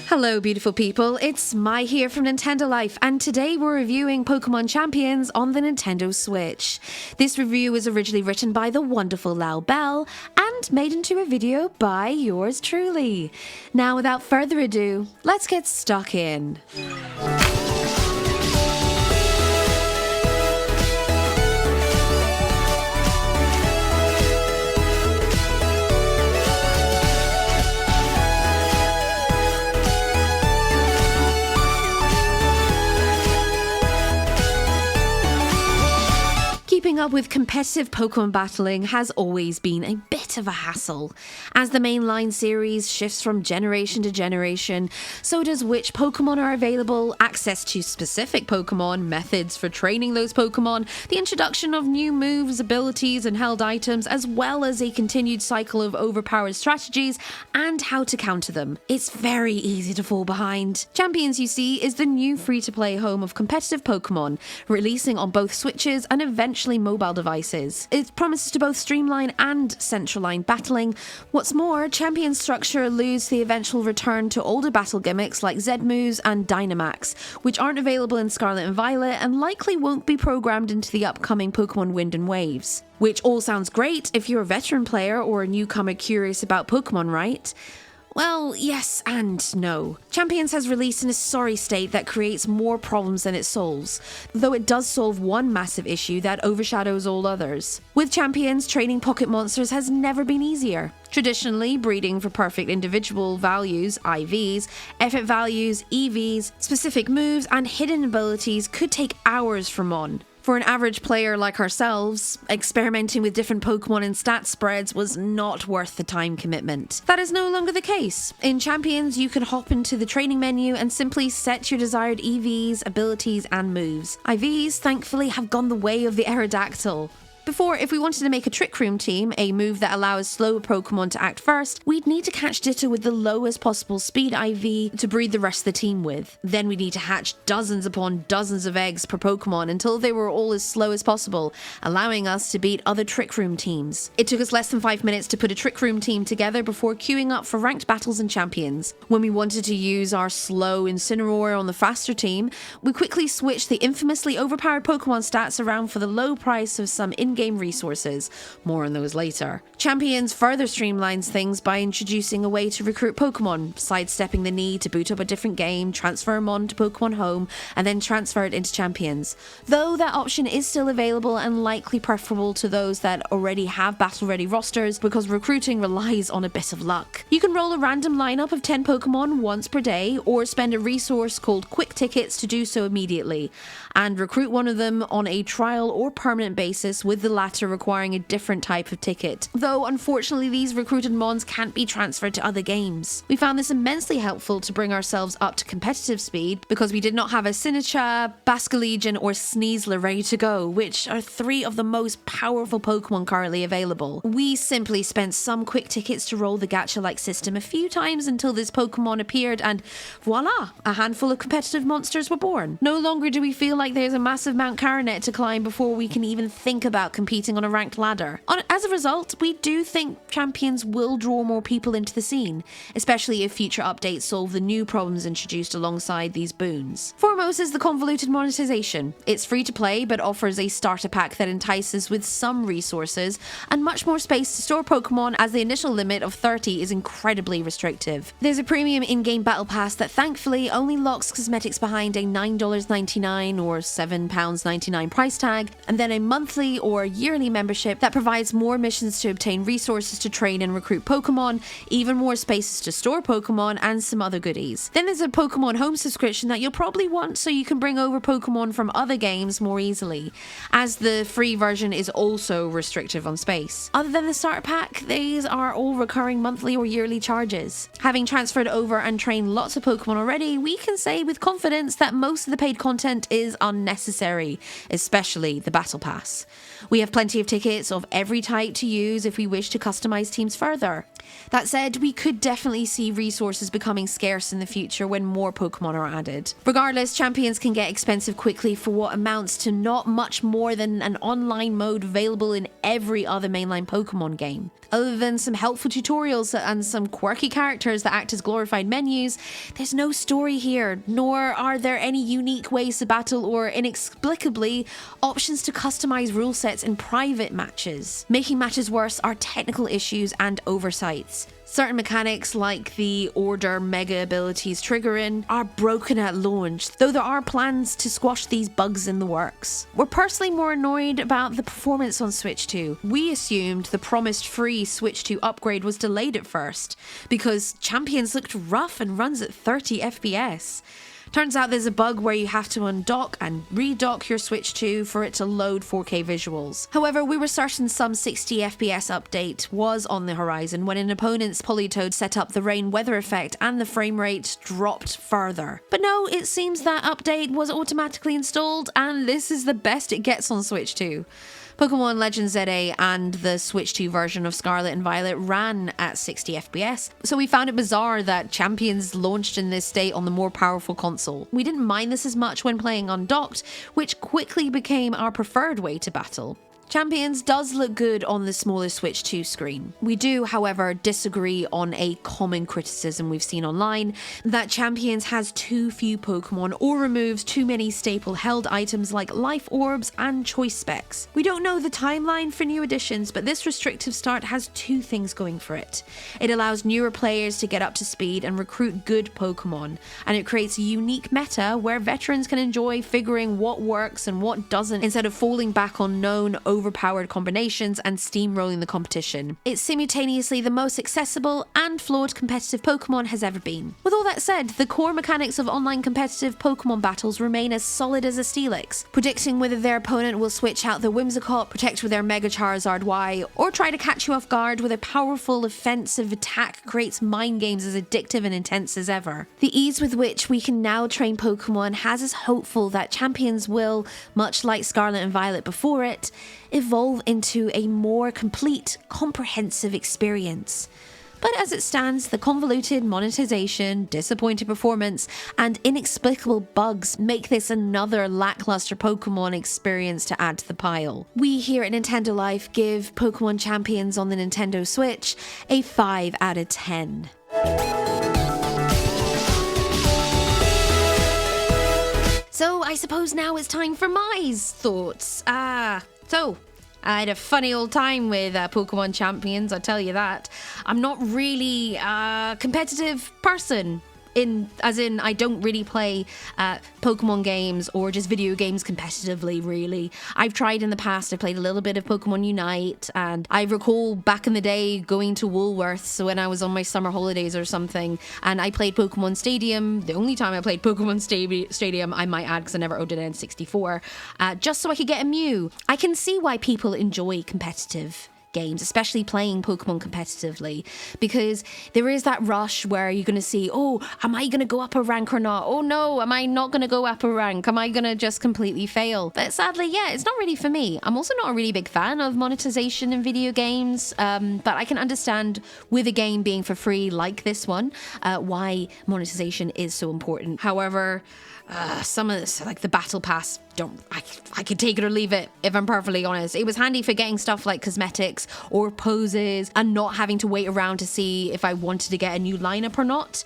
Hello beautiful people, it's Mai here from Nintendo Life, and today we're reviewing Pokémon Champions on the Nintendo Switch. This review was originally written by the wonderful Lau Bell and made into a video by yours truly. Now without further ado, let's get stuck in. Keeping up with competitive Pokémon battling has always been a bit of a hassle. As the mainline series shifts from generation to generation, so does which Pokémon are available, access to specific Pokémon, methods for training those Pokémon, the introduction of new moves, abilities, and held items, as well as a continued cycle of overpowered strategies and how to counter them. It's very easy to fall behind. Champions, you see, is the new free-to-play home of competitive Pokémon, releasing on both Switches and eventually mobile devices. It promises to both streamline and central-line battling. What's more, Champion's structure alludes to the eventual return to older battle gimmicks like Z-moves and Dynamax, which aren't available in Scarlet and Violet and likely won't be programmed into the upcoming Pokémon Wind and Waves. Which all sounds great if you're a veteran player or a newcomer curious about Pokémon, right? Well, yes and no. Champions has released in a sorry state that creates more problems than it solves, though it does solve one massive issue that overshadows all others. With Champions, training pocket monsters has never been easier. Traditionally, breeding for perfect individual values, IVs, effort values, EVs, specific moves, and hidden abilities could take hours for Mon. For an average player like ourselves, experimenting with different Pokémon and stat spreads was not worth the time commitment. That is no longer the case. In Champions, you can hop into the training menu and simply set your desired EVs, abilities, and moves. IVs, thankfully, have gone the way of the Aerodactyl. Before, if we wanted to make a Trick Room team, a move that allows slower Pokémon to act first, we'd need to catch Ditto with the lowest possible speed IV to breed the rest of the team with. Then we'd need to hatch dozens upon dozens of eggs per Pokémon until they were all as slow as possible, allowing us to beat other Trick Room teams. It took us less than 5 minutes to put a Trick Room team together before queuing up for ranked battles and Champions. When we wanted to use our slow Incineroar on the faster team, we quickly switched the infamously overpowered Pokémon stats around for the low price of some in-game resources. More on those later. Champions further streamlines things by introducing a way to recruit Pokémon, sidestepping the need to boot up a different game, transfer them on to Pokémon Home, and then transfer it into Champions. Though that option is still available and likely preferable to those that already have battle-ready rosters because recruiting relies on a bit of luck. You can roll a random lineup of 10 Pokémon once per day, or spend a resource called Quick Tickets to do so immediately, and recruit one of them on a trial or permanent basis, with the latter requiring a different type of ticket. Though unfortunately these recruited mons can't be transferred to other games. We found this immensely helpful to bring ourselves up to competitive speed because we did not have a Sinistcha, Basculegion or Sneasler ready to go, which are 3 of the most powerful Pokemon currently available. We simply spent some quick tickets to roll the gacha-like system a few times until this Pokemon appeared and voila, a handful of competitive monsters were born. No longer do we feel like there's a massive Mount Caranet to climb before we can even think about competing on a ranked ladder. As a result, we do think Champions will draw more people into the scene, especially if future updates solve the new problems introduced alongside these boons. Foremost is the convoluted monetization. It's free to play, but offers a starter pack that entices with some resources and much more space to store Pokemon, as the initial limit of 30 is incredibly restrictive. There's a premium in-game battle pass that thankfully only locks cosmetics behind a $9.99 or £7.99 price tag, and then a monthly or yearly membership that provides more missions to obtain resources to train and recruit Pokemon, even more spaces to store Pokemon, and some other goodies. Then there's a Pokemon Home subscription that you'll probably want so you can bring over Pokemon from other games more easily, as the free version is also restrictive on space. Other than the starter pack, these are all recurring monthly or yearly charges. Having transferred over and trained lots of Pokemon already, we can say with confidence that most of the paid content is unnecessary, especially the Battle Pass. We have plenty of tickets of every type to use if we wish to customize teams further. That said, we could definitely see resources becoming scarce in the future when more Pokemon are added. Regardless, Champions can get expensive quickly for what amounts to not much more than an online mode available in every other mainline Pokemon game. Other than some helpful tutorials and some quirky characters that act as glorified menus, there's no story here, nor are there any unique ways to battle or, inexplicably, options to customize rule sets in private matches. Making matches worse are technical issues and oversights. Certain mechanics, like the Order Mega abilities triggering, are broken at launch, though there are plans to squash these bugs in the works. We're personally more annoyed about the performance on Switch 2. We assumed the promised free Switch 2 upgrade was delayed at first, because Champions looked rough and runs at 30 FPS. Turns out there's a bug where you have to undock and redock your Switch 2 for it to load 4K visuals. However, we were certain some 60 FPS update was on the horizon when an opponent's Politoed set up the rain weather effect and the frame rate dropped further. But no, it seems that update was automatically installed and this is the best it gets on Switch 2. Pokémon Legends ZA and the Switch 2 version of Scarlet and Violet ran at 60 FPS, so we found it bizarre that Champions launched in this state on the more powerful console. We didn't mind this as much when playing undocked, which quickly became our preferred way to battle. Champions does look good on the smaller Switch 2 screen. We do, however, disagree on a common criticism we've seen online, that Champions has too few Pokemon or removes too many staple held items like life orbs and choice specs. We don't know the timeline for new additions, but this restrictive start has two things going for it. It allows newer players to get up to speed and recruit good Pokemon, and it creates a unique meta where veterans can enjoy figuring what works and what doesn't instead of falling back on known overpowered combinations and steamrolling the competition. It's simultaneously the most accessible and flawed competitive Pokemon has ever been. With all that said, the core mechanics of online competitive Pokemon battles remain as solid as a Steelix. Predicting whether their opponent will switch out their Whimsicott, protect with their Mega Charizard Y, or try to catch you off guard with a powerful offensive attack creates mind games as addictive and intense as ever. The ease with which we can now train Pokemon has us hopeful that Champions will, much like Scarlet and Violet before it, evolve into a more complete, comprehensive experience. But as it stands, the convoluted monetization, disappointing performance, and inexplicable bugs make this another lackluster Pokemon experience to add to the pile. We here at Nintendo Life give Pokémon Champions on the Nintendo Switch a 5 out of 10. So I suppose now it's time for my thoughts. So I had a funny old time with Pokémon Champions, I'll tell you that. I'm not really a competitive person. As in, I don't really play Pokemon games or just video games competitively, really. I've tried in the past, I played a little bit of Pokemon Unite, and I recall back in the day going to Woolworths when I was on my summer holidays or something, and I played Pokemon Stadium, the only time I played Pokemon Stadium, I might add, because I never owned an N64, just so I could get a Mew. I can see why people enjoy competitive games, especially playing Pokemon competitively, because there is that rush where you're going to see, oh, am I going to go up a rank or not? Oh no, am I not going to go up a rank? Am I going to just completely fail? But sadly, yeah, it's not really for me. I'm also not a really big fan of monetization in video games, but I can understand with a game being for free like this one, why monetization is so important. However, some of this, like the battle pass, I could take it or leave it, if I'm perfectly honest. It was handy for getting stuff like cosmetics or poses and not having to wait around to see if I wanted to get a new lineup or not.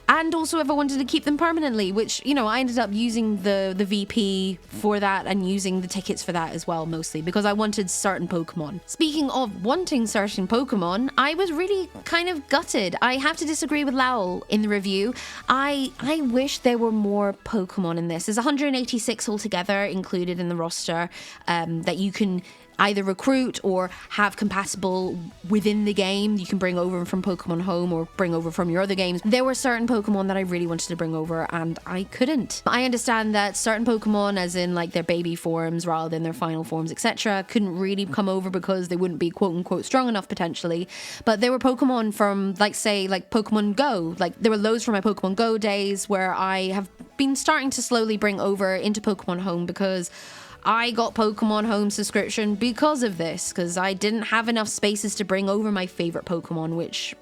And also if I wanted to keep them permanently, which, you know, I ended up using the VP for that and using the tickets for that as well, mostly because I wanted certain Pokemon. Speaking of wanting certain Pokemon, I was really kind of gutted. I have to disagree with Lowell in the review. I wish there were more Pokemon in this. There's 186 altogether included in the roster that you can either recruit or have compatible within the game. You can bring over from Pokemon Home or bring over from your other games. There were certain Pokemon that I really wanted to bring over and I couldn't. I understand that certain Pokemon, as in like their baby forms rather than their final forms, etc., couldn't really come over because they wouldn't be quote unquote strong enough potentially. But there were Pokemon from, like, say, like Pokemon Go. Like, there were loads from my Pokemon Go days where I have been starting to slowly bring over into Pokemon Home because I got Pokemon Home subscription because of this, because I didn't have enough spaces to bring over my favorite Pokemon, which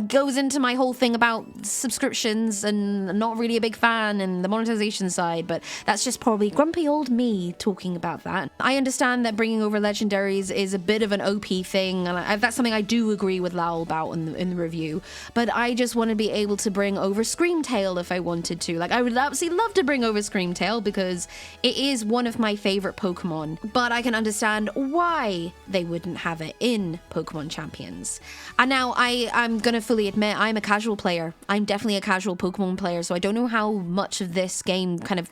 goes into my whole thing about subscriptions and not really a big fan and the monetization side, but that's just probably grumpy old me talking about that. I understand that bringing over legendaries is a bit of an OP thing, and that's something I do agree with Lowell about in the review, but I just want to be able to bring over Screamtail if I wanted to. Like, I would absolutely love to bring over Screamtail because it is one of my favorite Pokemon, but I can understand why they wouldn't have it in Pokemon Champions. And now I'm gonna fully admit I'm a casual player. I'm definitely a casual Pokemon player, so I don't know how much of this game kind of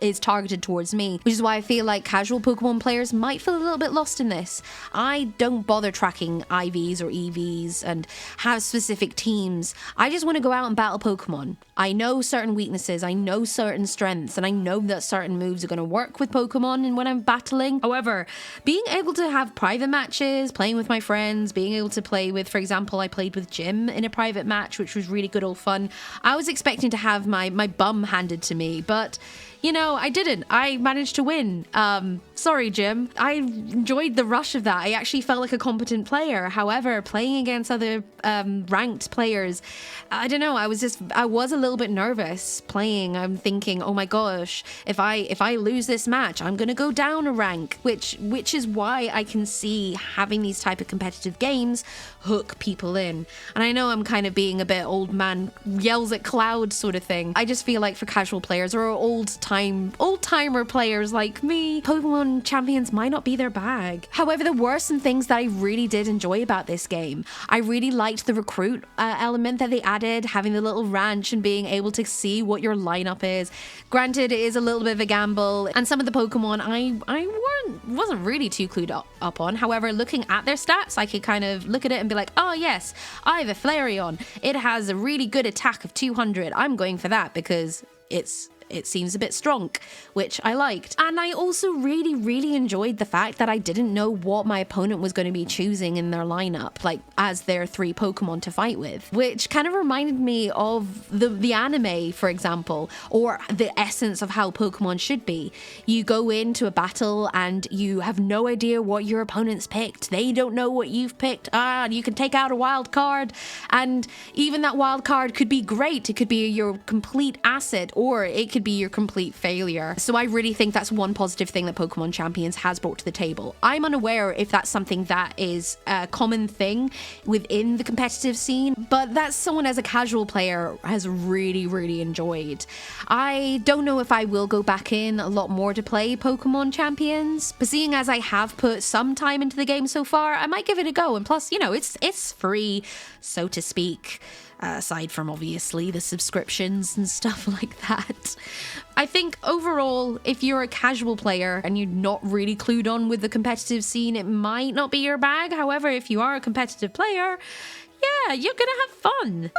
is targeted towards me, which is why I feel like casual Pokemon players might feel a little bit lost in this. I don't bother tracking IVs or EVs and have specific teams. I just want to go out and battle Pokemon. I know certain weaknesses, I know certain strengths, and I know that certain moves are going to work with Pokemon and when I'm battling. However, being able to have private matches, playing with my friends, being able to play with, for example, I played with Jim in a private match, which was really good old fun. I was expecting to have my bum handed to me, but you know, I didn't. I managed to win. Sorry, Jim. I enjoyed the rush of that. I actually felt like a competent player. However, playing against other ranked players, I don't know. I was a little bit nervous playing. I'm thinking, oh my gosh, if I lose this match, I'm gonna go down a rank. Which is why I can see having these type of competitive games hook people in. And I know I'm kind of being a bit old man yells at cloud sort of thing. I just feel like for casual players or old-timer players like me, Pokemon Champions might not be their bag. However, there were some things that I really did enjoy about this game. I really liked the recruit element that they added, having the little ranch and being able to see what your lineup is. Granted, it is a little bit of a gamble, and some of the Pokemon I wasn't really too clued up on. However, looking at their stats, I could kind of look at it and be like, oh yes, I have a Flareon. It has a really good attack of 200. I'm going for that because it seems a bit strong, which I liked. And I also really, really enjoyed the fact that I didn't know what my opponent was going to be choosing in their lineup, like as their 3 Pokemon to fight with, which kind of reminded me of the anime, for example, or the essence of how Pokemon should be. You go into a battle and you have no idea what your opponent's picked. They don't know what you've picked. You can take out a wild card, and even that wild card could be great. It could be your complete asset, or it could be your complete failure. So I really think that's one positive thing that Pokemon Champions has brought to the table. I'm unaware if that's something that is a common thing within the competitive scene, but that's someone as a casual player has really, really enjoyed. I don't know if I will go back in a lot more to play Pokemon Champions, but seeing as I have put some time into the game so far, I might give it a go. And plus, you know, it's free, so to speak. Aside from obviously the subscriptions and stuff like that. I think overall, if you're a casual player and you're not really clued on with the competitive scene, it might not be your bag. However, if you are a competitive player, yeah, you're gonna have fun.